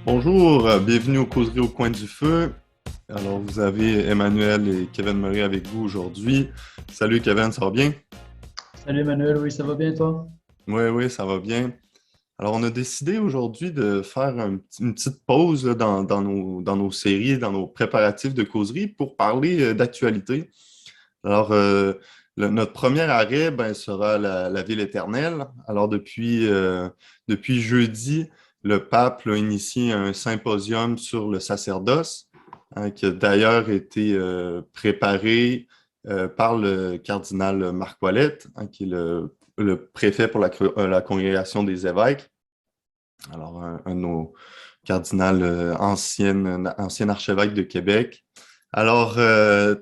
Bonjour, bienvenue aux Causeries au coin du feu. Alors, vous avez Emmanuel et Kevin Murray avec vous aujourd'hui. Salut Kevin, ça va bien? Salut Emmanuel, oui, ça va bien toi? Oui, oui, ça va bien. Alors, on a décidé aujourd'hui de faire une petite pause là, dans nos séries, dans nos préparatifs de causerie pour parler d'actualité. Alors, notre premier arrêt sera la ville éternelle. Alors, depuis jeudi, le pape a initié un symposium sur le sacerdoce, hein, qui a d'ailleurs été préparé par le cardinal Marc Ouellette, hein, qui est le préfet pour la congrégation des évêques. Alors, un de nos cardinals, ancien archevêque de Québec. Alors,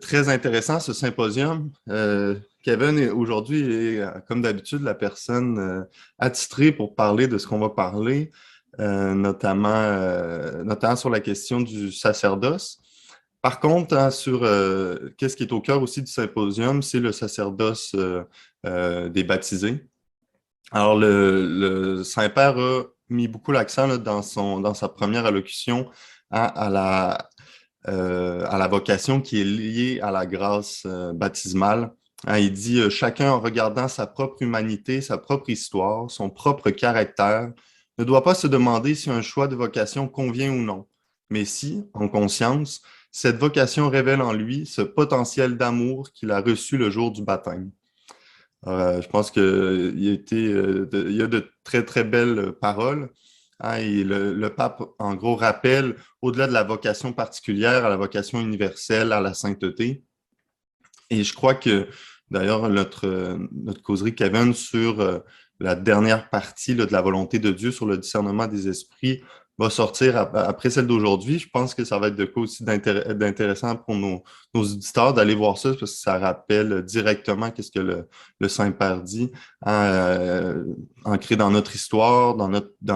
très intéressant ce symposium. Kevin, aujourd'hui, est, comme d'habitude, la personne attitrée pour parler de ce qu'on va parler, notamment sur la question du sacerdoce. Par contre, hein, sur qu'est-ce qui est au cœur aussi du symposium, c'est le sacerdoce des baptisés. Alors, le Saint-Père a mis beaucoup l'accent là, dans sa première allocution à la vocation qui est liée à la grâce baptismale. Hein, il dit chacun, en regardant sa propre humanité, sa propre histoire, son propre caractère, ne doit pas se demander si un choix de vocation convient ou non, mais si, en conscience, cette vocation révèle en lui ce potentiel d'amour qu'il a reçu le jour du baptême. Je pense il y a de très, très belles paroles. Hein, et le pape, en gros, rappelle, au-delà de la vocation particulière, à la vocation universelle, à la sainteté. Et je crois que, d'ailleurs, notre causerie, Kevin, sur la dernière partie là, de la volonté de Dieu, sur le discernement des esprits, va sortir après celle d'aujourd'hui. Je pense que ça va être de quoi aussi d'intéressant pour nos auditeurs d'aller voir ça, parce que ça rappelle directement qu'est-ce que le Saint-Père dit, hein, ancré dans notre histoire, dans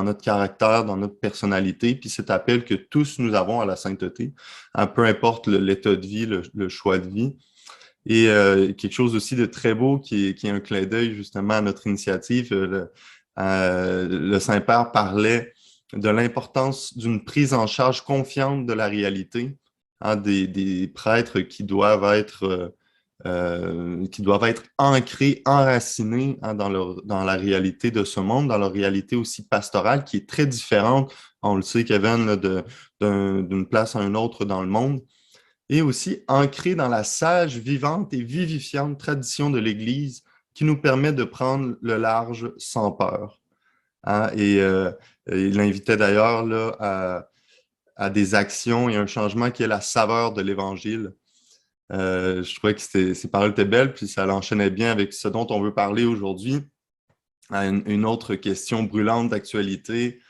notre caractère, dans notre personnalité, puis cet appel que tous nous avons à la sainteté, hein, peu importe l'état de vie, le choix de vie. Et quelque chose aussi de très beau qui est un clin d'œil justement à notre initiative. Le Saint-Père parlait de l'importance d'une prise en charge confiante de la réalité, hein, des prêtres qui doivent être ancrés, enracinés, hein, dans la réalité de ce monde, dans leur réalité aussi pastorale qui est très différente, on le sait, Kevin, là, d'une place à une autre dans le monde et aussi ancré dans la sage, vivante et vivifiante tradition de l'Église qui nous permet de prendre le large sans peur. Hein? Et il invitait d'ailleurs là, à des actions et un changement qui est la saveur de l'Évangile. Je trouvais que ces paroles étaient belles, puis ça l'enchaînait bien avec ce dont on veut parler aujourd'hui, à une autre question brûlante d'actualité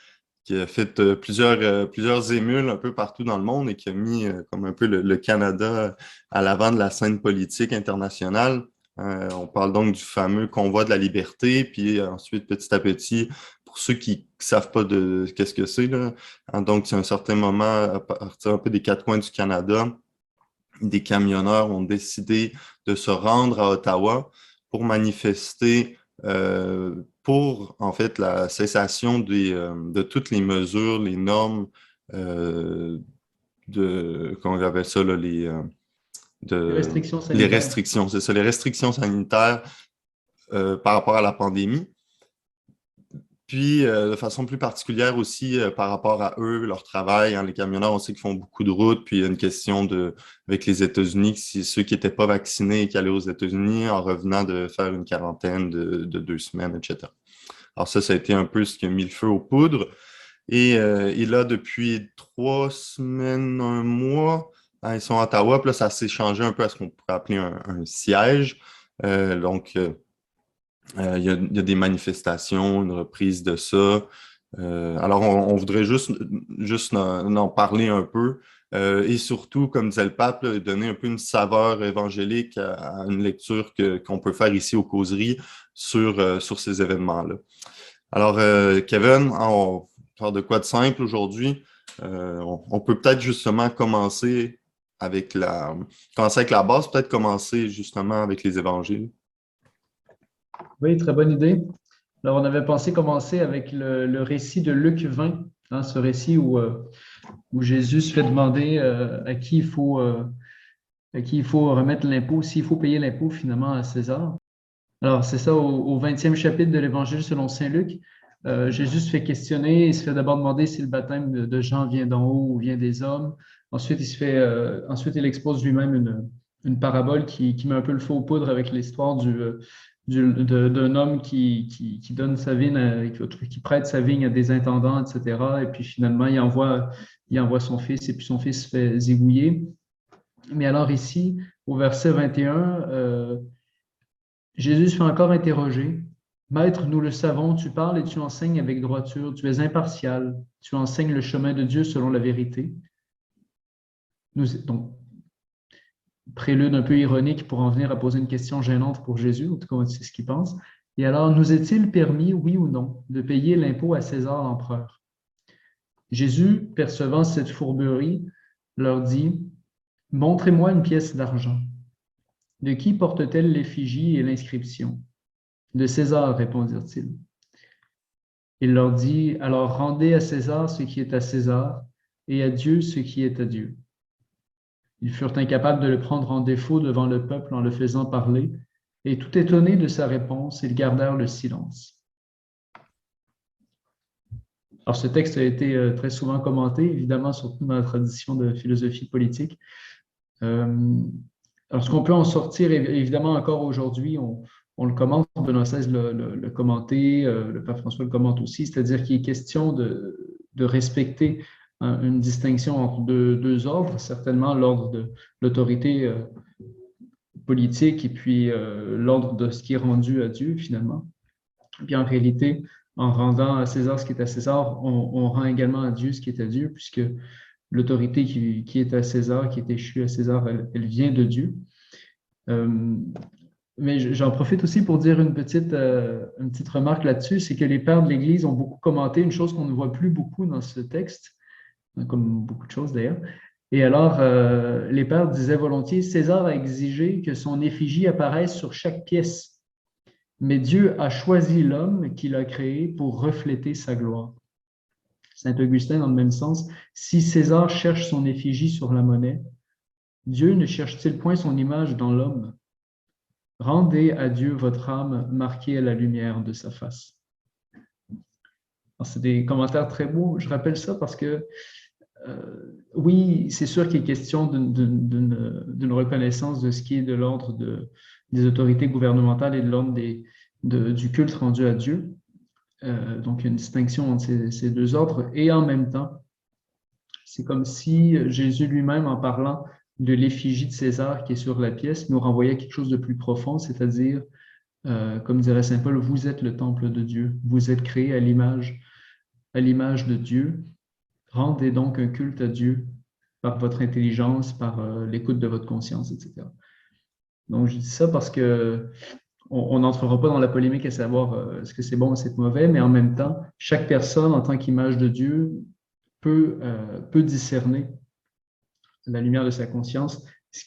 qui a fait plusieurs émules un peu partout dans le monde et qui a mis comme un peu le Canada à l'avant de la scène politique internationale. On parle donc du fameux convoi de la liberté, puis ensuite, petit à petit, pour ceux qui ne savent pas de qu'est-ce que c'est, là, hein, donc, c'est un certain moment, à partir un peu des quatre coins du Canada, des camionneurs ont décidé de se rendre à Ottawa pour manifester pour, en fait, la cessation de toutes les mesures, les normes euh, comment on appelle ça, là, Les de, restrictions les sanitaires. restrictions, c'est ça, les restrictions sanitaires par rapport à la pandémie. Puis, de façon plus particulière aussi, par rapport à eux, leur travail, hein, les camionneurs, on sait qu'ils font beaucoup de routes, puis il y a une question avec les États-Unis, si ceux qui n'étaient pas vaccinés et qui allaient aux États-Unis en revenant de faire une quarantaine de 2 semaines, etc. Alors ça a été un peu ce qui a mis le feu aux poudres. Et là, depuis 3 semaines, un mois, hein, ils sont à Ottawa, puis là, ça s'est changé un peu à ce qu'on pourrait appeler un siège. Il y a des manifestations, une reprise de ça. Alors, on voudrait juste en parler un peu. Et surtout, comme disait le pape, là, donner un peu une saveur évangélique à une lecture qu'on peut faire ici aux causeries sur ces événements-là. Alors, Kevin, on parle de quoi de simple aujourd'hui? On peut peut-être justement commencer commencer avec la base, peut-être commencer justement avec les évangiles. Oui, très bonne idée. Alors, on avait pensé commencer avec le récit de Luc 20, hein, ce récit où Jésus se fait demander à qui il faut remettre l'impôt, s'il faut payer l'impôt finalement à César. Alors, c'est ça, au 20e chapitre de l'Évangile selon Saint Luc, Jésus se fait questionner, il se fait d'abord demander si le baptême de Jean vient d'en haut ou vient des hommes. Ensuite, ensuite, il expose lui-même une parabole qui met un peu le feu aux poudres avec l'histoire d'un homme qui donne sa vigne, qui prête sa vigne à des intendants, etc. Et puis finalement, il envoie son fils et puis son fils se fait zigouiller. Mais alors ici, au verset 21, Jésus se fait encore interroger. Maître, nous le savons, tu parles et tu enseignes avec droiture, tu es impartial, tu enseignes le chemin de Dieu selon la vérité. Donc, prélude un peu ironique pour en venir à poser une question gênante pour Jésus, en tout cas, c'est ce qu'il pense. Et alors, nous est-il permis, oui ou non, de payer l'impôt à César l'empereur? Jésus, percevant cette fourberie, leur dit, montrez-moi une pièce d'argent. De qui porte-t-elle l'effigie et l'inscription? De César, répondirent-ils. Il leur dit, alors rendez à César ce qui est à César et à Dieu ce qui est à Dieu. Ils furent incapables de le prendre en défaut devant le peuple en le faisant parler, et tout étonnés de sa réponse, ils gardèrent le silence. Alors, ce texte a été très souvent commenté, évidemment, surtout dans la tradition de philosophie politique. Alors, ce qu'on peut en sortir, évidemment, encore aujourd'hui, on le commente, Benoît XVI le commenté, le pape François le commente aussi, c'est-à-dire qu'il est question de respecter une distinction entre deux ordres, certainement l'ordre de l'autorité politique et puis l'ordre de ce qui est rendu à Dieu, finalement. Puis en réalité, en rendant à César ce qui est à César, on rend également à Dieu ce qui est à Dieu, puisque l'autorité qui est à César, qui est échue à César, elle vient de Dieu. Mais j'en profite aussi pour dire une petite remarque là-dessus, c'est que les pères de l'Église ont beaucoup commenté une chose qu'on ne voit plus beaucoup dans ce texte, comme beaucoup de choses d'ailleurs. Et alors, les pères disaient volontiers, César a exigé que son effigie apparaisse sur chaque pièce, mais Dieu a choisi l'homme qu'il a créé pour refléter sa gloire. Saint Augustin, dans le même sens, si César cherche son effigie sur la monnaie, Dieu ne cherche-t-il point son image dans l'homme? Rendez à Dieu votre âme marquée à la lumière de sa face. C'est des commentaires très beaux. Je rappelle ça parce que, oui, c'est sûr qu'il est question d'une reconnaissance de ce qui est de l'ordre des autorités gouvernementales et de l'ordre du culte rendu à Dieu. Donc, il y a une distinction entre ces deux ordres. Et en même temps, c'est comme si Jésus lui-même, en parlant de l'effigie de César qui est sur la pièce, nous renvoyait à quelque chose de plus profond, c'est-à-dire, comme dirait saint Paul, vous êtes le temple de Dieu, vous êtes créés à l'image de Dieu. Rendez donc un culte à Dieu par votre intelligence, par l'écoute de votre conscience, etc. Donc, je dis ça parce que on n'entrera pas dans la polémique à savoir est-ce que c'est bon ou c'est mauvais, mais en même temps, chaque personne, en tant qu'image de Dieu, peut discerner à la lumière de sa conscience ce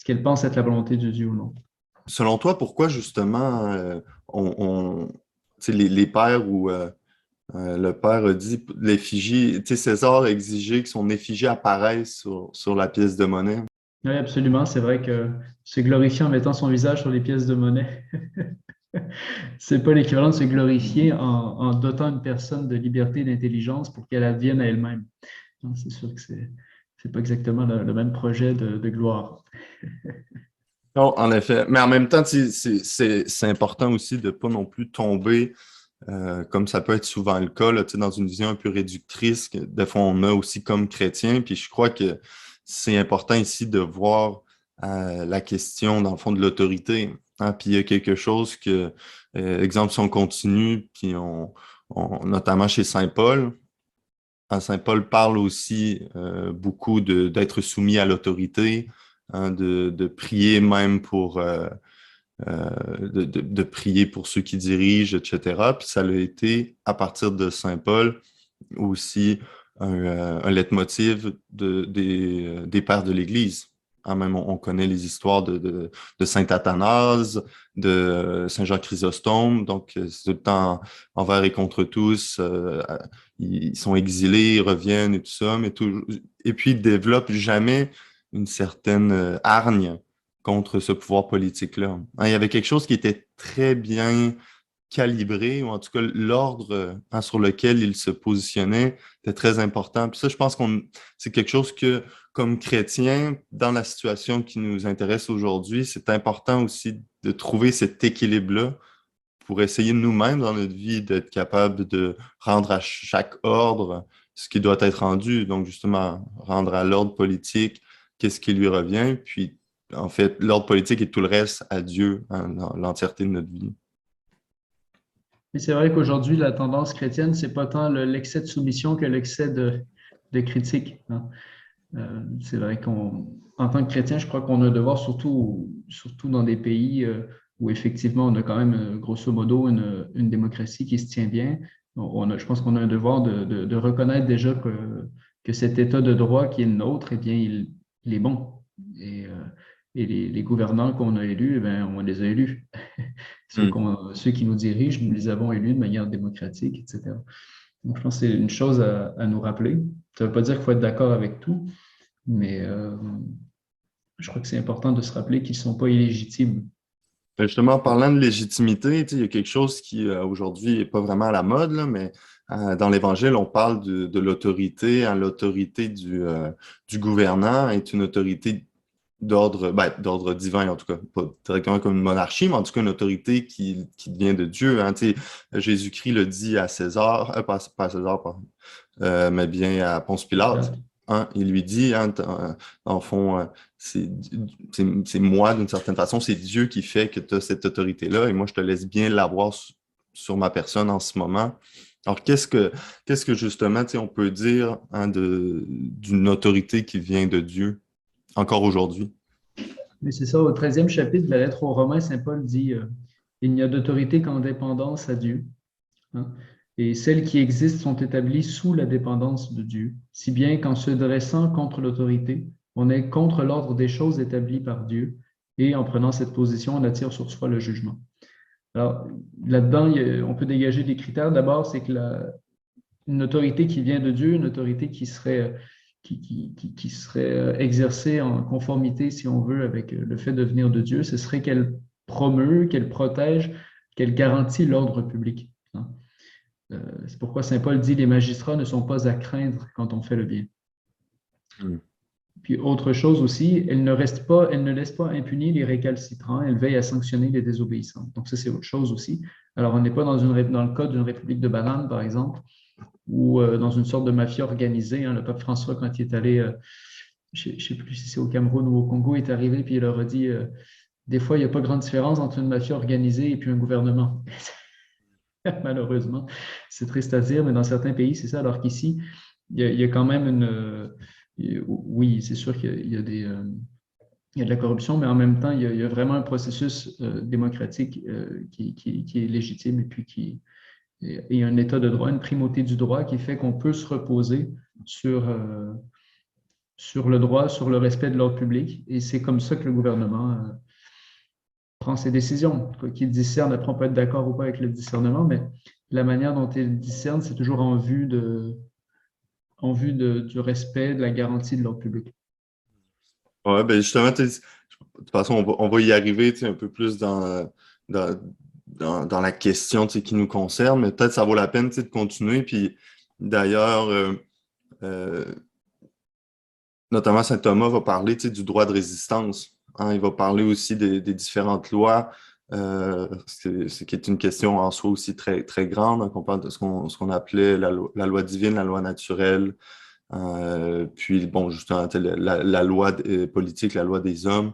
qu'elle pense être la volonté de Dieu ou non. Selon toi, pourquoi justement les pères ou le père a dit l'effigie, César a exigé que son effigie apparaisse sur la pièce de monnaie? Oui, absolument. C'est vrai que se glorifier en mettant son visage sur les pièces de monnaie, c'est pas l'équivalent de se glorifier en dotant une personne de liberté et d'intelligence pour qu'elle advienne à elle-même. C'est sûr que c'est pas exactement le même projet de gloire. Non, en effet. Mais en même temps, c'est important aussi de ne pas non plus tomber, comme ça peut être souvent le cas, là, dans une vision un peu réductrice, que des fois on a aussi comme chrétien. Puis je crois que c'est important ici de voir la question, dans le fond, de l'autorité. Hein. Puis il y a quelque chose que, exemple, si on continue, puis notamment chez Saint Paul, hein, Saint Paul parle aussi beaucoup d'être soumis à l'autorité, hein, de prier même pour de prier pour ceux qui dirigent, etc. Puis ça a été à partir de Saint Paul aussi un leitmotiv des pères de l'Église. Hein, même on connaît les histoires de Saint Athanase, de Saint Jean Chrysostome, donc c'est tout le temps envers et contre tous. Ils sont exilés, ils reviennent et tout ça, et puis ils développent jamais une certaine hargne contre ce pouvoir politique-là. Hein, il y avait quelque chose qui était très bien calibré, ou en tout cas l'ordre sur lequel il se positionnait était très important. Puis ça, je pense qu'on c'est quelque chose que, comme chrétien, dans la situation qui nous intéresse aujourd'hui, c'est important aussi de trouver cet équilibre-là pour essayer nous-mêmes dans notre vie d'être capable de rendre à chaque ordre ce qui doit être rendu. Donc, justement, rendre à l'ordre politique qu'est-ce qui lui revient. Puis, en fait, l'ordre politique et tout le reste à Dieu, hein, dans l'entièreté de notre vie. Mais c'est vrai qu'aujourd'hui, la tendance chrétienne, c'est pas tant l'excès de soumission que l'excès de critique, hein. C'est vrai qu'en tant que chrétien, je crois qu'on a un devoir, surtout dans des pays où effectivement on a quand même, grosso modo, une démocratie qui se tient bien. Je pense qu'on a un devoir de reconnaître déjà que cet état de droit qui est le nôtre, eh bien, il est bon. Et, euh, et les gouvernants qu'on a élus, eh bien, on les a élus. Hmm. Ceux qui nous dirigent, nous les avons élus de manière démocratique, etc. Donc, je pense que c'est une chose à nous rappeler. Ça ne veut pas dire qu'il faut être d'accord avec tout, mais je crois que c'est important de se rappeler qu'ils ne sont pas illégitimes. Justement, en parlant de légitimité, tu sais, il y a quelque chose qui aujourd'hui n'est pas vraiment à la mode, là, mais dans l'Évangile, on parle de l'autorité. Hein, l'autorité du gouvernant est une autorité d'ordre divin, en tout cas, pas directement comme une monarchie, mais en tout cas une autorité qui vient de Dieu. Hein, tu sais, Jésus-Christ le dit à César, pas à César, pardon, mais bien à Ponce Pilate. Hein, il lui dit, hein, en fond, c'est c'est moi d'une certaine façon, c'est Dieu qui fait que tu as cette autorité-là et moi je te laisse bien l'avoir sur ma personne en ce moment. Alors qu'est-ce que justement, tu sais, on peut dire, hein, d'une autorité qui vient de Dieu encore aujourd'hui? Mais c'est ça, au 13e chapitre de la lettre aux Romains, Saint Paul dit il n'y a d'autorité qu'en dépendance à Dieu, hein. Et celles qui existent sont établies sous la dépendance de Dieu, si bien qu'en se dressant contre l'autorité, on est contre l'ordre des choses établies par Dieu, et en prenant cette position, on attire sur soi le jugement. Alors, là-dedans, on peut dégager des critères. D'abord, c'est que une autorité qui vient de Dieu, une autorité qui serait exercée en conformité, si on veut, avec le fait de venir de Dieu, ce serait qu'elle promeut, qu'elle protège, qu'elle garantit l'ordre public, hein. C'est pourquoi Saint Paul dit les magistrats ne sont pas à craindre quand on fait le bien. Hmm. Puis autre chose aussi, elle ne laisse pas impunis les récalcitrants, elle veille à sanctionner les désobéissants. Donc ça, c'est autre chose aussi. Alors, on n'est pas dans le cas d'une république de bananes, par exemple, ou dans une sorte de mafia organisée, hein. Le pape François, quand il est allé, je ne sais plus si c'est au Cameroun ou au Congo, est arrivé, puis il leur a dit, des fois, il n'y a pas grande différence entre une mafia organisée et puis un gouvernement. Malheureusement, c'est triste à dire, mais dans certains pays, c'est ça. Alors qu'ici, il y a quand même oui, c'est sûr qu'il y a il y a de la corruption, mais en même temps, il y a vraiment un processus démocratique qui est légitime et puis et un état de droit, une primauté du droit qui fait qu'on peut se reposer sur, sur le droit, sur le respect de l'ordre public. Et c'est comme ça que le gouvernement prend ses décisions. Qu'il discerne, après on peut être d'accord ou pas avec le discernement, mais la manière dont il discerne, c'est toujours du respect, de la garantie de l'ordre public. Ouais, ben justement, tu sais, de toute façon, on va y arriver, tu sais, un peu plus dans, dans la question, tu sais, qui nous concerne, mais peut-être ça vaut la peine, tu sais, de continuer. Puis d'ailleurs, euh, notamment Saint Thomas va parler, tu sais, du droit de résistance. Hein. Il va parler aussi des différentes lois, ce qui est une question en soi aussi très, très grande. Donc, on parle de ce qu'on appelait la loi divine, la loi naturelle, puis, bon, justement, tu sais, la loi politique, la loi des hommes.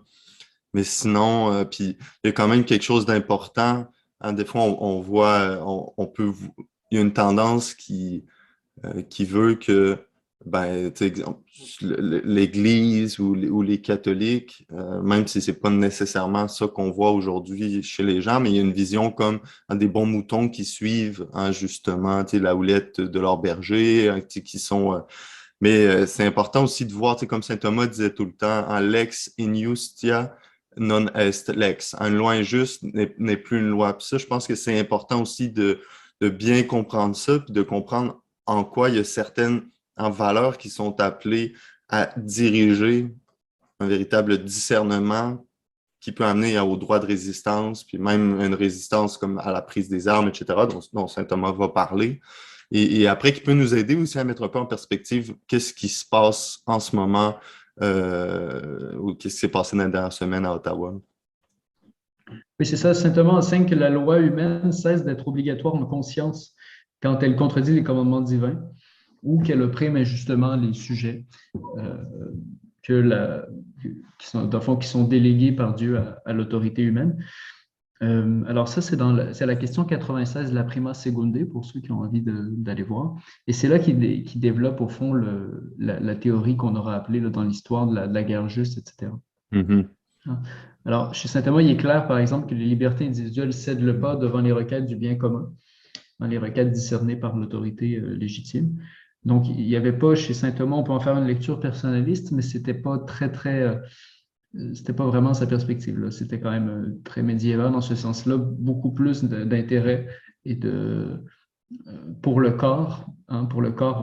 Mais sinon, puis il y a quand même quelque chose d'important. Hein. Des fois, on voit, on peut, il y a une tendance qui veut que ben, tu sais, exemple, l'Église ou les catholiques, même si c'est pas nécessairement ça qu'on voit aujourd'hui chez les gens, mais il y a une vision comme des bons moutons qui suivent justement tu sais, la houlette de leur berger, tu sais, qui sont. Mais c'est important aussi de voir, tu sais, comme saint Thomas disait tout le temps, lex injustia non est lex. Une loi injuste n'est plus une loi. Puis ça, je pense que c'est important aussi de bien comprendre ça, puis de comprendre en quoi il y a certaines valeurs qui sont appelées à diriger un véritable discernement qui peut amener au droit de résistance, puis même une résistance comme à la prise des armes, etc., dont saint Thomas va parler. Et après, qui peut nous aider aussi à mettre un peu en perspective qu'est-ce qui se passe en ce moment ou qu'est-ce qui s'est passé dans la dernière semaine à Ottawa. Oui, c'est ça. Saint Thomas enseigne que la loi humaine cesse d'être obligatoire en conscience quand elle contredit les commandements divins ou qu'elle opprime injustement les sujets euh, qui sont délégués par Dieu à l'autorité humaine. Alors ça, c'est la question 96 de la Prima Secundae, pour ceux qui ont envie d'aller voir. Et c'est là qu'il développe, au fond, la théorie qu'on aura appelée là, dans l'histoire de la guerre juste, etc. Mm-hmm. Alors, chez Saint-Thomas, il est clair, par exemple, que les libertés individuelles cèdent le pas devant les requêtes du bien commun, dans les requêtes discernées par l'autorité légitime. Donc, il n'y avait pas, chez Saint-Thomas, on peut en faire une lecture personnaliste, mais c'était pas c'était pas vraiment sa perspective, là. C'était quand même très médiéval dans ce sens-là, beaucoup plus d'intérêt et pour le corps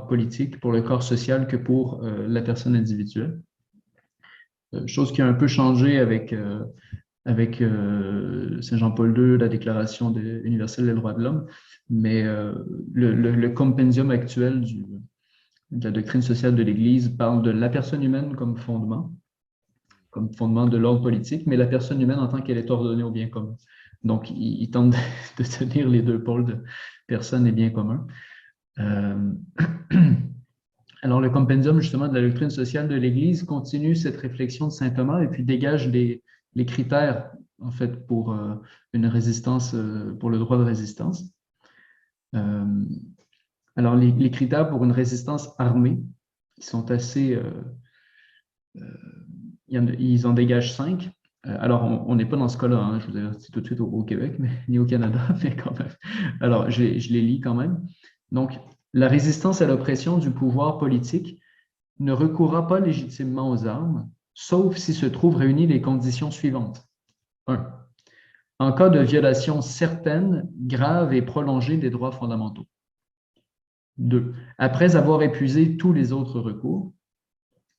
politique, pour le corps social que pour la personne individuelle. Chose qui a un peu changé avec Saint Jean-Paul II, la Déclaration universelle des droits de l'homme, mais le compendium actuel de la doctrine sociale de l'Église parle de la personne humaine comme fondement de l'ordre politique, mais la personne humaine en tant qu'elle est ordonnée au bien commun. Donc, il tente de tenir les deux pôles de personne et bien commun. Alors, le compendium, justement, de la doctrine sociale de l'Église continue cette réflexion de saint Thomas et puis dégage les critères, en fait, pour une résistance, pour le droit de résistance. Alors, les critères pour une résistance armée, qui sont assez... ils en dégagent 5. Alors, on n'est pas dans ce cas-là, hein, je vous avertis tout de suite au Québec, ni au Canada, mais quand même. Alors, je les lis quand même. Donc, la résistance à l'oppression du pouvoir politique ne recourra pas légitimement aux armes, sauf si se trouvent réunies les conditions suivantes. 1. En cas de violation certaine, grave et prolongée des droits fondamentaux. 2. Après avoir épuisé tous les autres recours.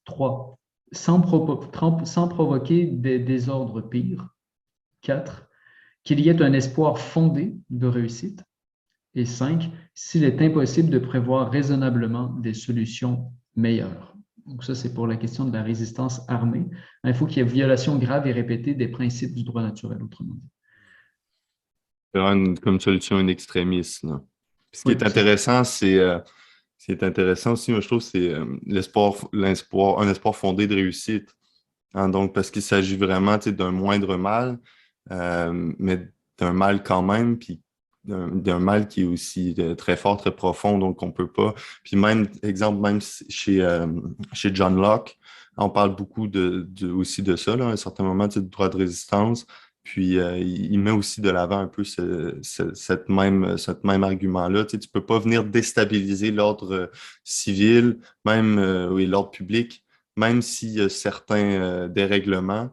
3. Sans provoquer des désordres pires. 4. Qu'il y ait un espoir fondé de réussite. Et 5. S'il est impossible de prévoir raisonnablement des solutions meilleures. Donc ça, c'est pour la question de la résistance armée. Il faut qu'il y ait violation grave et répétée des principes du droit naturel, autrement dit. Comme solution in extremis. Là. Ce qui Oui, est intéressant, c'est intéressant aussi, moi, je trouve, c'est un espoir fondé de réussite. Hein, donc, parce qu'il s'agit vraiment d'un moindre mal, mais d'un mal quand même, puis d'un mal qui est aussi très fort, très profond, donc on peut pas. Puis même, exemple, même chez John Locke, on parle beaucoup aussi de ça, là, à un certain moment, du droit de résistance. Puis il met aussi de l'avant un peu cette même argument-là. Tu ne peux pas venir déstabiliser l'ordre civil, même oui, l'ordre public, même s'il y a certains dérèglements,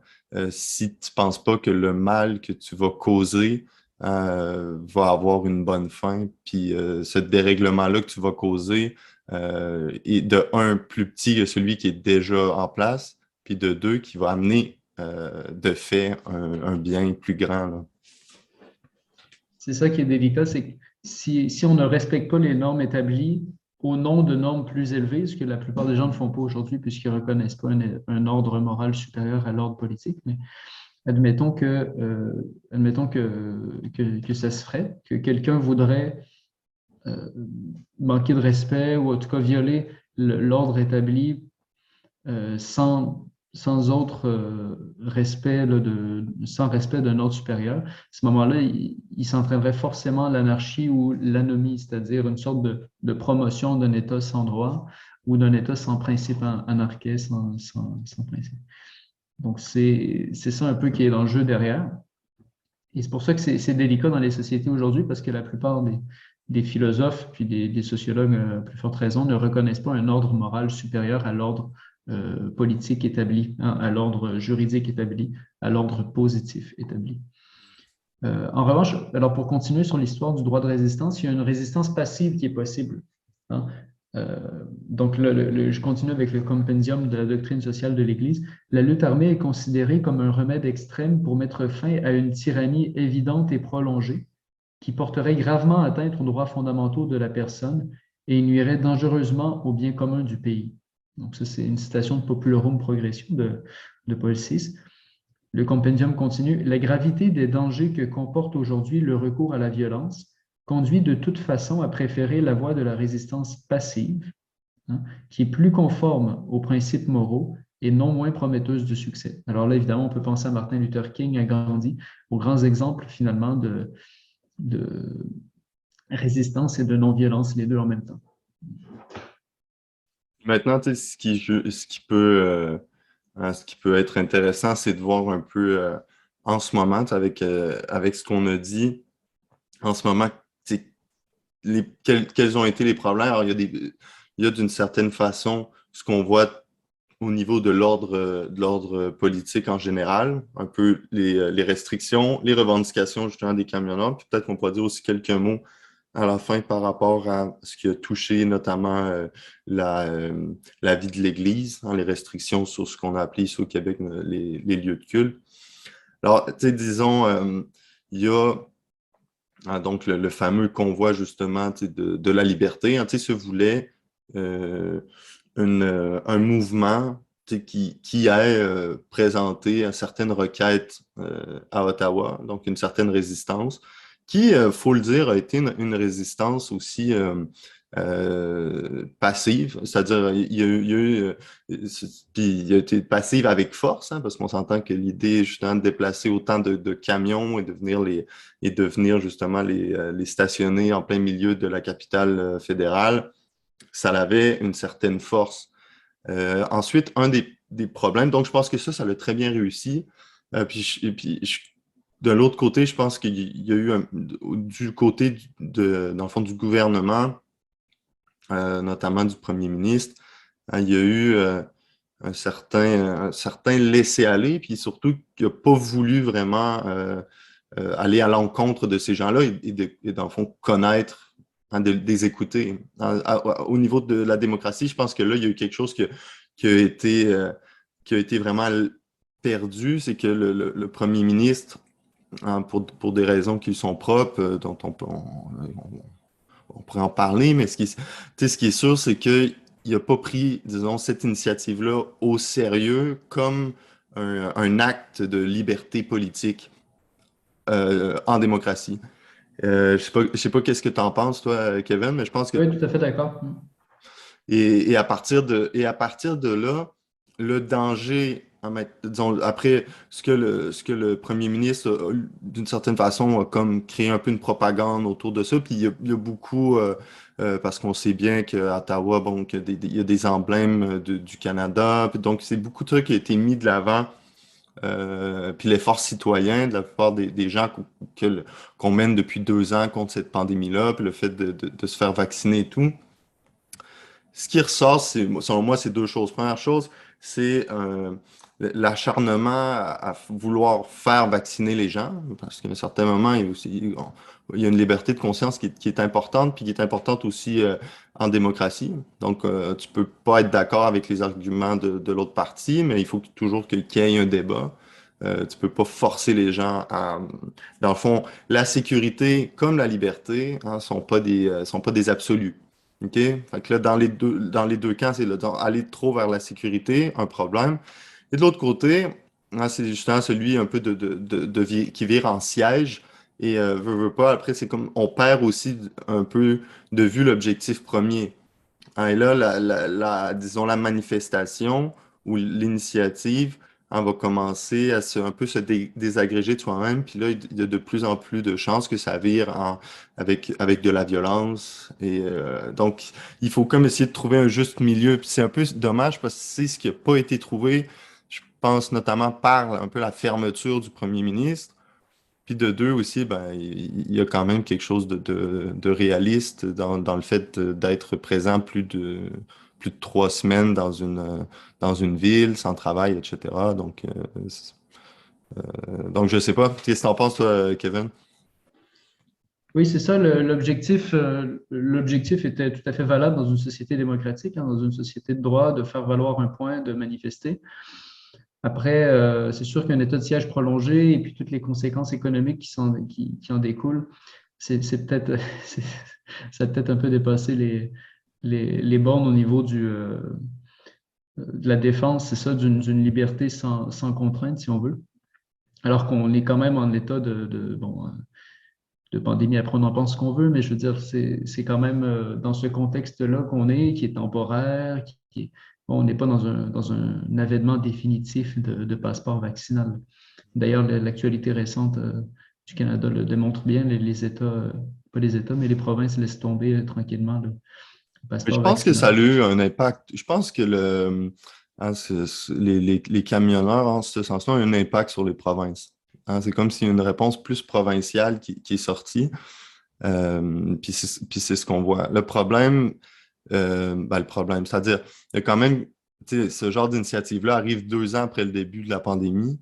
si tu ne penses pas que le mal que tu vas causer va avoir une bonne fin. Puis ce dérèglement-là que tu vas causer est de un plus petit que celui qui est déjà en place, puis de deux qui va amener de fait un bien plus grand. Là. C'est ça qui est délicat, c'est que si on ne respecte pas les normes établies au nom de normes plus élevées, ce que la plupart des gens ne font pas aujourd'hui puisqu'ils ne reconnaissent pas un ordre moral supérieur à l'ordre politique, mais admettons que ça se ferait, que quelqu'un voudrait manquer de respect ou en tout cas violer l'ordre établi sans autre respect, sans respect d'un ordre supérieur. À ce moment-là, il s'entraînerait forcément l'anarchie ou l'anomie, c'est-à-dire une sorte de promotion d'un État sans droit ou d'un État sans principe anarchiste, sans principe. Donc, c'est ça un peu qui est l'enjeu derrière. Et c'est pour ça que c'est délicat dans les sociétés aujourd'hui, parce que la plupart des philosophes puis des sociologues, à plus forte raison, ne reconnaissent pas un ordre moral supérieur à l'ordre politique établi, hein, à l'ordre juridique établi, à l'ordre positif établi. En revanche, alors pour continuer sur l'histoire du droit de résistance, il y a une résistance passive qui est possible, hein. Donc, je continue avec le compendium de la doctrine sociale de l'Église. La lutte armée est considérée comme un remède extrême pour mettre fin à une tyrannie évidente et prolongée qui porterait gravement atteinte aux droits fondamentaux de la personne et nuirait dangereusement au bien commun du pays. Donc, ça, c'est une citation de Populorum Progressio de Paul VI. Le compendium continue. La gravité des dangers que comporte aujourd'hui le recours à la violence conduit de toute façon à préférer la voie de la résistance passive, hein, qui est plus conforme aux principes moraux et non moins prometteuse de succès. Alors là, évidemment, on peut penser à Martin Luther King, à Gandhi, aux grands exemples finalement de résistance et de non-violence, les deux en même temps. Maintenant, tu sais, ce qui peut être intéressant, c'est de voir un peu en ce moment, tu sais, avec ce qu'on a dit, en ce moment, tu sais, quels ont été les problèmes. Alors, il y a d'une certaine façon ce qu'on voit au niveau de l'ordre politique en général, un peu les restrictions, les revendications justement des camionneurs, puis peut-être qu'on pourrait dire aussi quelques mots à la fin par rapport à ce qui a touché notamment la vie de l'Église, hein, les restrictions sur ce qu'on a appelé ici au Québec les lieux de culte. Alors, tu sais, disons, il y a donc le fameux convoi justement tu sais, de la liberté, hein, tu sais, se voulait euh, un mouvement tu sais, qui ait présenté certaines requêtes à Ottawa, donc une certaine résistance, qui, il faut le dire, a été une résistance aussi passive, c'est-à-dire il a été passive avec force, hein, parce qu'on s'entend que l'idée justement de déplacer autant de camions et de venir justement les stationner en plein milieu de la capitale fédérale, ça avait une certaine force. Ensuite, un des problèmes, donc je pense que ça l'a très bien réussi. De l'autre côté, je pense qu'il y a eu du côté dans le fond, du gouvernement, notamment du premier ministre, hein, il y a eu un certain laisser-aller, puis surtout qu'il n'a pas voulu vraiment aller à l'encontre de ces gens-là et dans le fond, connaître, hein, de les écouter. Au niveau de la démocratie, je pense que là, il y a eu quelque chose qui a été vraiment perdu, c'est que le premier ministre, hein, pour des raisons qui sont propres, dont on pourrait en parler, mais tu sais, ce qui est sûr, c'est qu'il n'a pas pris, disons, cette initiative-là au sérieux comme un acte de liberté politique en démocratie. Je sais pas qu'est-ce que tu en penses, toi, Kevin, mais je pense que Oui, tout à fait d'accord. et à partir de là, le danger, disons, après ce que le premier ministre, d'une certaine façon, a comme créé un peu une propagande autour de ça, puis il y a beaucoup, parce qu'on sait bien qu'à Ottawa, bon, il y a des emblèmes du Canada, puis donc c'est beaucoup de trucs qui a été mis de l'avant. Puis l'effort citoyen de la plupart des gens qu'on mène depuis 2 ans contre cette pandémie-là, puis le fait de se faire vacciner et tout. Ce qui ressort, selon moi, c'est deux choses. Première chose, c'est l'acharnement à vouloir faire vacciner les gens, parce qu'à un certain moment, il y a une liberté de conscience qui est importante, puis qui est importante aussi en démocratie. Donc, tu peux pas être d'accord avec les arguments de l'autre partie, mais il faut toujours qu'il y ait un débat. Tu peux pas forcer les gens à... Dans le fond, la sécurité comme la liberté, hein, sont pas des absolus. OK? Fait que là, dans les deux camps, c'est aller trop vers la sécurité, un problème. Et de l'autre côté, hein, c'est justement celui un peu qui vire en siège. Et veut pas, après, c'est comme on perd aussi un peu de vue l'objectif premier. Hein, et là, disons la manifestation ou l'initiative, on va commencer à un peu se désagréger de soi-même. Puis là, il y a de plus en plus de chances que ça vire avec de la violence. Et donc, il faut comme essayer de trouver un juste milieu. Puis c'est un peu dommage parce que c'est ce qui n'a pas été trouvé, je pense notamment par un peu la fermeture du premier ministre. Puis de deux aussi, ben, il y a quand même quelque chose de réaliste dans le fait d'être présent plus de 3 semaines dans une ville, sans travail, etc. Donc je sais pas. Qu'est-ce que t'en penses, toi, Kevin? Oui, c'est ça. L'objectif était tout à fait valable dans une société démocratique, hein, dans une société de droit, de faire valoir un point, de manifester. Après, c'est sûr qu'un état de siège prolongé et puis toutes les conséquences économiques qui en découlent, c'est peut-être, ça a peut-être un peu dépassé les bornes au niveau de la défense, c'est ça, d'une liberté sans contrainte, si on veut. Alors qu'on est quand même en état bon, de pandémie. Après, on en pense ce qu'on veut, mais je veux dire, c'est quand même dans ce contexte-là qu'on est, qui est temporaire, bon, on n'est pas dans un avènement définitif de passeport vaccinal. D'ailleurs, l'actualité récente du Canada le démontre bien, les États, pas les États, mais les provinces laissent tomber tranquillement le Mais je passeport pense que ça a vaccinal. eu un impact. Je pense que les camionneurs, en ce sens-là, ont un impact sur les provinces. Hein, c'est comme s'il y a une réponse plus provinciale qui est sortie. Puis c'est ce qu'on voit. Le problème, c'est-à-dire, il y a quand même, tu sais, ce genre d'initiative-là arrive 2 ans après le début de la pandémie.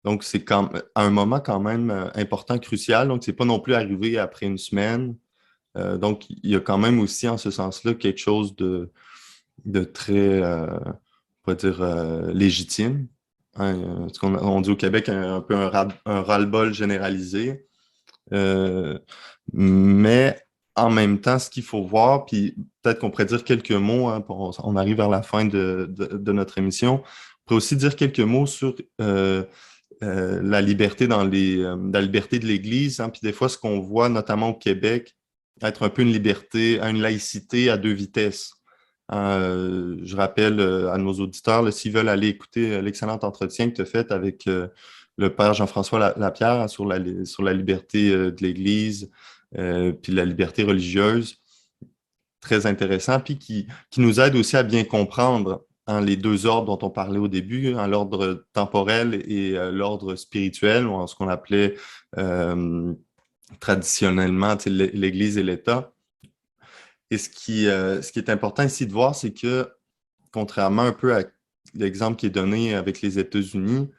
Donc, c'est à un moment quand même important, crucial. Donc, c'est pas non plus arrivé après une semaine. Donc, il y a quand même aussi, en ce sens-là, quelque chose de très, on va dire, légitime. Hein, ce qu'on on dit au Québec, un peu un ras-le-bol généralisé. Euh, mais en même temps, ce qu'il faut voir, puis peut-être qu'on pourrait dire quelques mots, hein, on arrive vers la fin de notre émission, on pourrait aussi dire quelques mots sur la liberté la liberté de l'Église, hein, puis des fois, ce qu'on voit, notamment au Québec, être un peu une liberté, une laïcité à deux vitesses. Je rappelle à nos auditeurs, là, s'ils veulent aller écouter l'excellent entretien que tu as fait avec le père Jean-François Lapierre, hein, sur la liberté de l'Église, puis la liberté religieuse, très intéressant, puis qui nous aide aussi à bien comprendre, hein, les deux ordres dont on parlait au début, hein, l'ordre temporel et l'ordre spirituel, ou en ce qu'on appelait euh, traditionnellement, tu sais, l'Église et l'État. Et ce qui est important ici de voir, c'est que contrairement un peu à l'exemple qui est donné avec les États-Unis,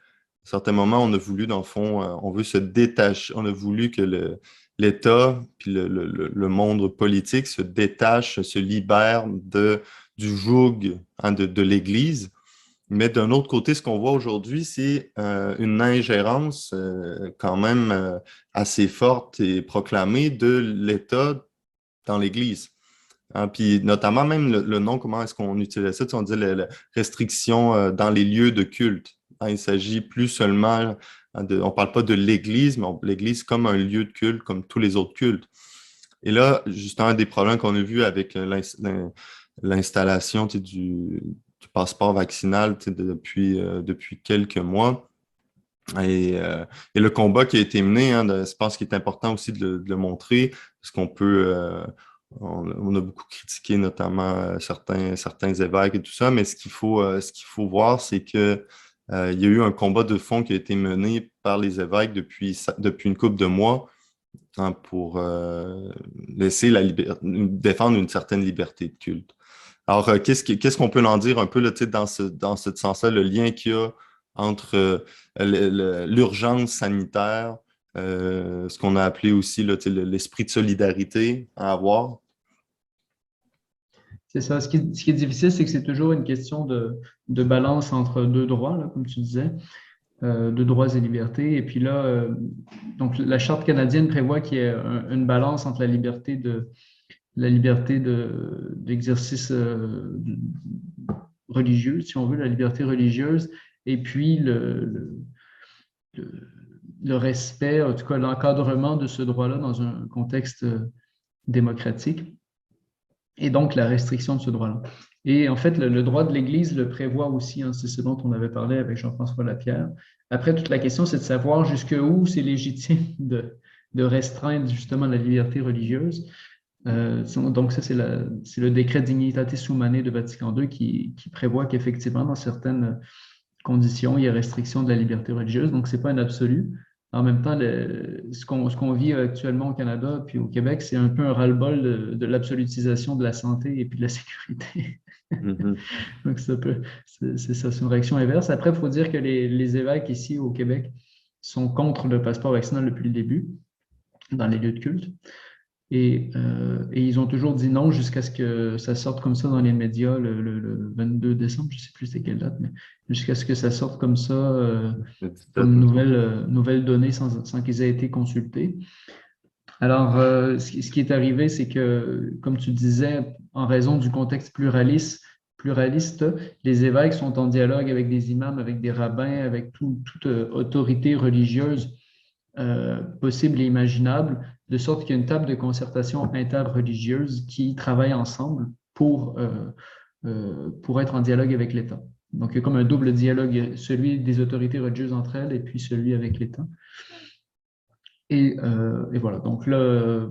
à certains moments, on a voulu, dans le fond, on veut se détacher, on a voulu que l'État puis le monde politique se détache, se libère du joug, hein, de l'Église. Mais d'un autre côté, ce qu'on voit aujourd'hui, c'est une ingérence quand même assez forte et proclamée de l'État dans l'Église. Hein, puis notamment même le nom, comment est-ce qu'on utilise ça? Tu sais, on dit la restriction dans les lieux de culte. Hein, il s'agit plus seulement on ne parle pas de l'Église, mais l'Église comme un lieu de culte, comme tous les autres cultes. Et là, justement, un des problèmes qu'on a vu avec l'installation, tu sais, du passeport vaccinal, tu sais, depuis quelques mois. Et le combat qui a été mené, hein, je pense qu'il est important aussi de le montrer, parce qu'on peut, on a beaucoup critiqué notamment certains évêques et tout ça, mais ce qu'il faut voir, c'est que il y a eu un combat de fond qui a été mené par les évêques depuis une couple de mois, hein, pour laisser défendre une certaine liberté de culte. Alors, qu'est-ce qu'on peut en dire un peu là, tu sais, dans ce sens-là, le lien qu'il y a entre l'urgence sanitaire, ce qu'on a appelé aussi là, tu sais, l'esprit de solidarité à avoir. C'est ça. Ce qui est difficile, c'est que c'est toujours une question de balance entre deux droits, là, comme tu disais, deux droits et libertés. Et puis là, donc la Charte canadienne prévoit qu'il y ait une balance entre la liberté d'exercice religieux, si on veut, la liberté religieuse, et puis le, le respect, en tout cas l'encadrement de ce droit-là dans un contexte démocratique, et donc la restriction de ce droit-là. Et en fait, le droit de l'Église le prévoit aussi, hein, c'est ce dont on avait parlé avec Jean-François Lapierre. Après, toute la question, c'est de savoir jusqu'où c'est légitime de restreindre justement la liberté religieuse. Donc, ça, c'est le décret Dignitatis Humanae de Vatican II qui prévoit qu'effectivement, dans certaines conditions, il y a restriction de la liberté religieuse. Donc, ce n'est pas un absolu. En même temps, ce qu'on vit actuellement au Canada puis au Québec, c'est un peu un ras-le-bol de l'absolutisation de la santé et puis de la sécurité. Mhm. Donc, c'est ça, c'est une réaction inverse. Après, il faut dire que les évêques ici au Québec sont contre le passeport vaccinal depuis le début dans les lieux de culte. Et ils ont toujours dit non jusqu'à ce que ça sorte comme ça dans les médias le 22 décembre, je ne sais plus c'est quelle date, mais jusqu'à ce que ça sorte comme ça, Le 17, comme me semble. nouvelle donnée sans qu'ils aient été consultés. Alors, ce qui est arrivé, c'est que, comme tu disais, en raison du contexte pluraliste, les évêques sont en dialogue avec des imams, avec des rabbins, avec toute autorité religieuse possible et imaginable, de sorte qu'il y a une table de concertation interreligieuse qui travaille ensemble pour être en dialogue avec l'État. Donc, il y a comme un double dialogue, celui des autorités religieuses entre elles et puis celui avec l'État. Et voilà, donc là,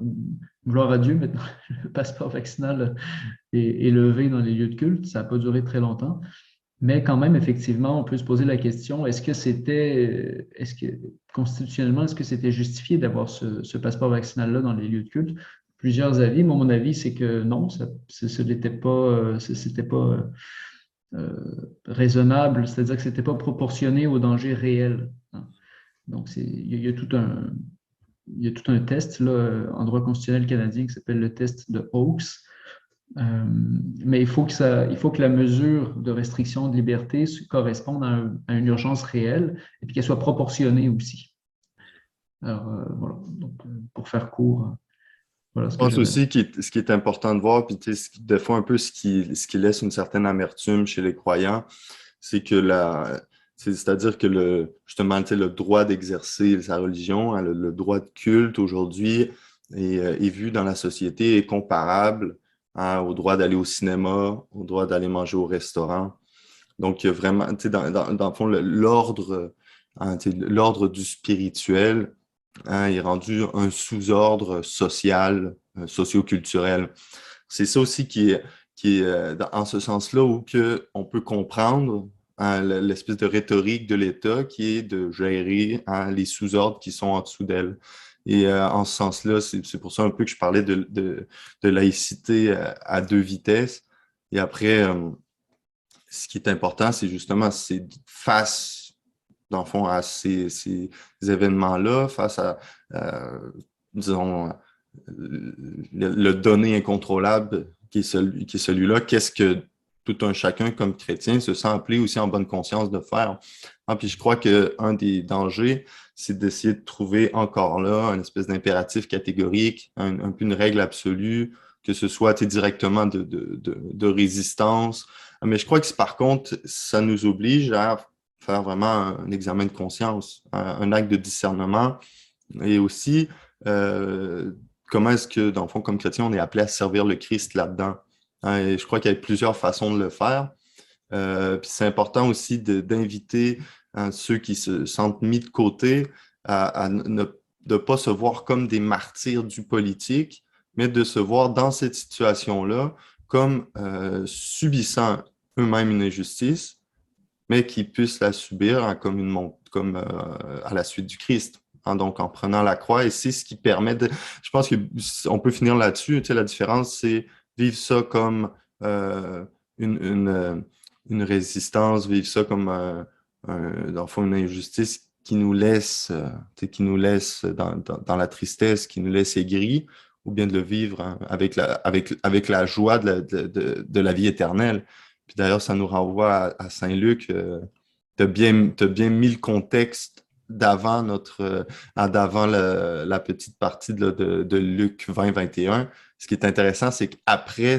gloire à Dieu, maintenant, le passeport vaccinal est levé dans les lieux de culte. Ça n'a pas duré très longtemps. Mais quand même, effectivement, on peut se poser la question, est-ce que constitutionnellement, est-ce que c'était justifié d'avoir ce passeport vaccinal-là dans les lieux de culte? Plusieurs avis. Moi, mon avis, c'est que non, ce n'était pas, c'était pas raisonnable, c'est-à-dire que ce n'était pas proportionné au danger réel, hein. Donc, il y a il y a tout un test là, en droit constitutionnel canadien qui s'appelle le test de Oakes. Mais il faut que la mesure de restriction de liberté corresponde à une urgence réelle et puis qu'elle soit proportionnée aussi. Alors, voilà. Donc, pour faire court, voilà ce Je que pense j'avais. aussi que ce qui est important de voir, puis tu sais, des fois un peu ce qui laisse une certaine amertume chez les croyants, c'est que c'est-à-dire que justement, tu sais, le droit d'exercer sa religion, hein, le droit de culte aujourd'hui est vu dans la société, est comparable, hein, au droit d'aller au cinéma, au droit d'aller manger au restaurant. Donc, il y a vraiment, tu sais, dans le fond, l'ordre, hein, tu sais, l'ordre du spirituel, hein, est rendu un sous-ordre social, socio-culturel. C'est ça aussi qui est en ce sens-là où on peut comprendre, hein, l'espèce de rhétorique de l'État qui est de gérer, hein, les sous-ordres qui sont en dessous d'elle. Et en ce sens-là, c'est pour ça un peu que je parlais de laïcité à deux vitesses. Et après, ce qui est important, c'est justement, c'est face, dans le fond, à ces événements-là, face disons, le donné incontrôlable qui est celui-là, qu'est-ce que tout un chacun comme chrétien se sent appelé aussi en bonne conscience de faire. Ah, puis je crois qu'un des dangers, c'est d'essayer de trouver encore là un espèce d'impératif catégorique, un peu une règle absolue, que ce soit directement de résistance. Mais je crois que par contre, ça nous oblige à faire vraiment un examen de conscience, un acte de discernement et aussi, euh, comment est-ce que, dans le fond, comme chrétien, on est appelé à servir le Christ là-dedans? Hein, et je crois qu'il y a plusieurs façons de le faire. Puis c'est important aussi d'inviter, hein, ceux qui se sentent mis de côté à ne pas se voir comme des martyrs du politique, mais de se voir dans cette situation-là comme subissant eux-mêmes une injustice, mais qui puissent la subir, hein, comme à la suite du Christ. Hein, donc, en prenant la croix, et c'est ce qui permet de... Je pense qu'on peut finir là-dessus. Tu sais, la différence, c'est vivre ça comme euh, une résistance, vivre ça comme dans le fond, une injustice qui nous laisse, tu sais, qui nous laisse dans la tristesse, qui nous laisse aigris, ou bien de le vivre, hein, avec la joie de la vie éternelle. Puis d'ailleurs, ça nous renvoie à Saint-Luc. T'as bien mis le contexte d'avant la petite partie de Luc 20-21. Ce qui est intéressant, c'est qu'après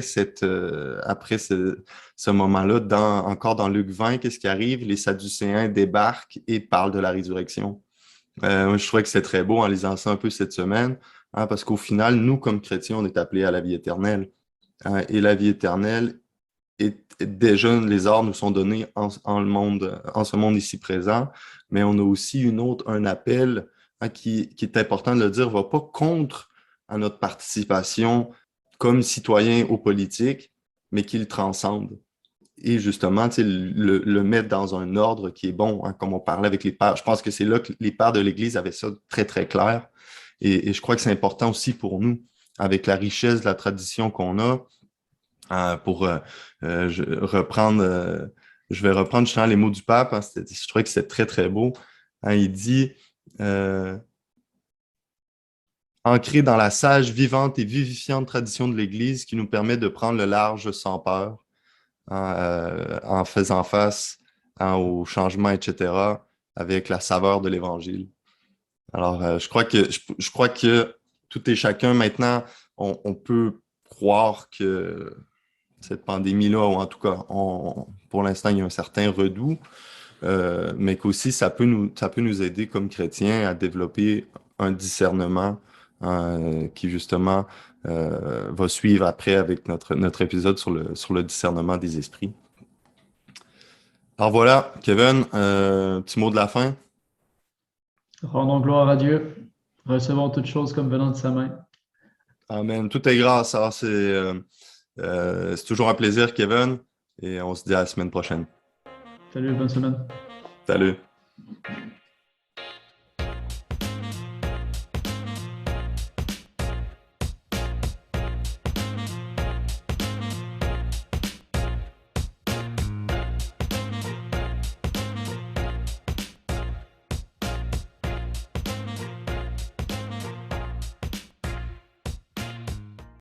après ce moment-là, encore dans Luc 20, qu'est-ce qui arrive? Les Sadducéens débarquent et parlent de la résurrection. Je trouvais que c'est très beau en lisant ça un peu cette semaine, hein, parce qu'au final, nous, comme chrétiens, on est appelés à la vie éternelle, hein, et la vie éternelle et déjà, les ordres nous sont donnés en ce monde ici présent, mais on a aussi un appel qui est important de le dire, va pas contre à notre participation comme citoyen aux politiques, mais qui le transcende. Et justement, le mettre dans un ordre qui est bon, hein, comme on parlait avec les pères. Je pense que c'est là que les pères de l'Église avaient ça très, très clair. Et je crois que c'est important aussi pour nous, avec la richesse de la tradition qu'on a, je vais reprendre justement les mots du pape. Hein, je trouvais que c'était très, très beau. Hein, il dit ancré dans la sage, vivante et vivifiante tradition de l'Église qui nous permet de prendre le large sans peur, hein, en faisant face hein, aux changements, etc., avec la saveur de l'Évangile. Alors, je crois que tout et chacun, maintenant, on peut croire que cette pandémie-là, ou en tout cas, pour l'instant, il y a un certain redout, mais qu'aussi, ça peut nous aider comme chrétiens à développer un discernement qui, justement, va suivre après avec notre épisode sur le discernement des esprits. Alors voilà, Kevin, petit mot de la fin. Rendons gloire à Dieu, recevons toutes choses comme venant de sa main. Amen. Tout est grâce. Alors, c'est toujours un plaisir, Kevin, et on se dit à la semaine prochaine. Salut, bonne semaine. Salut.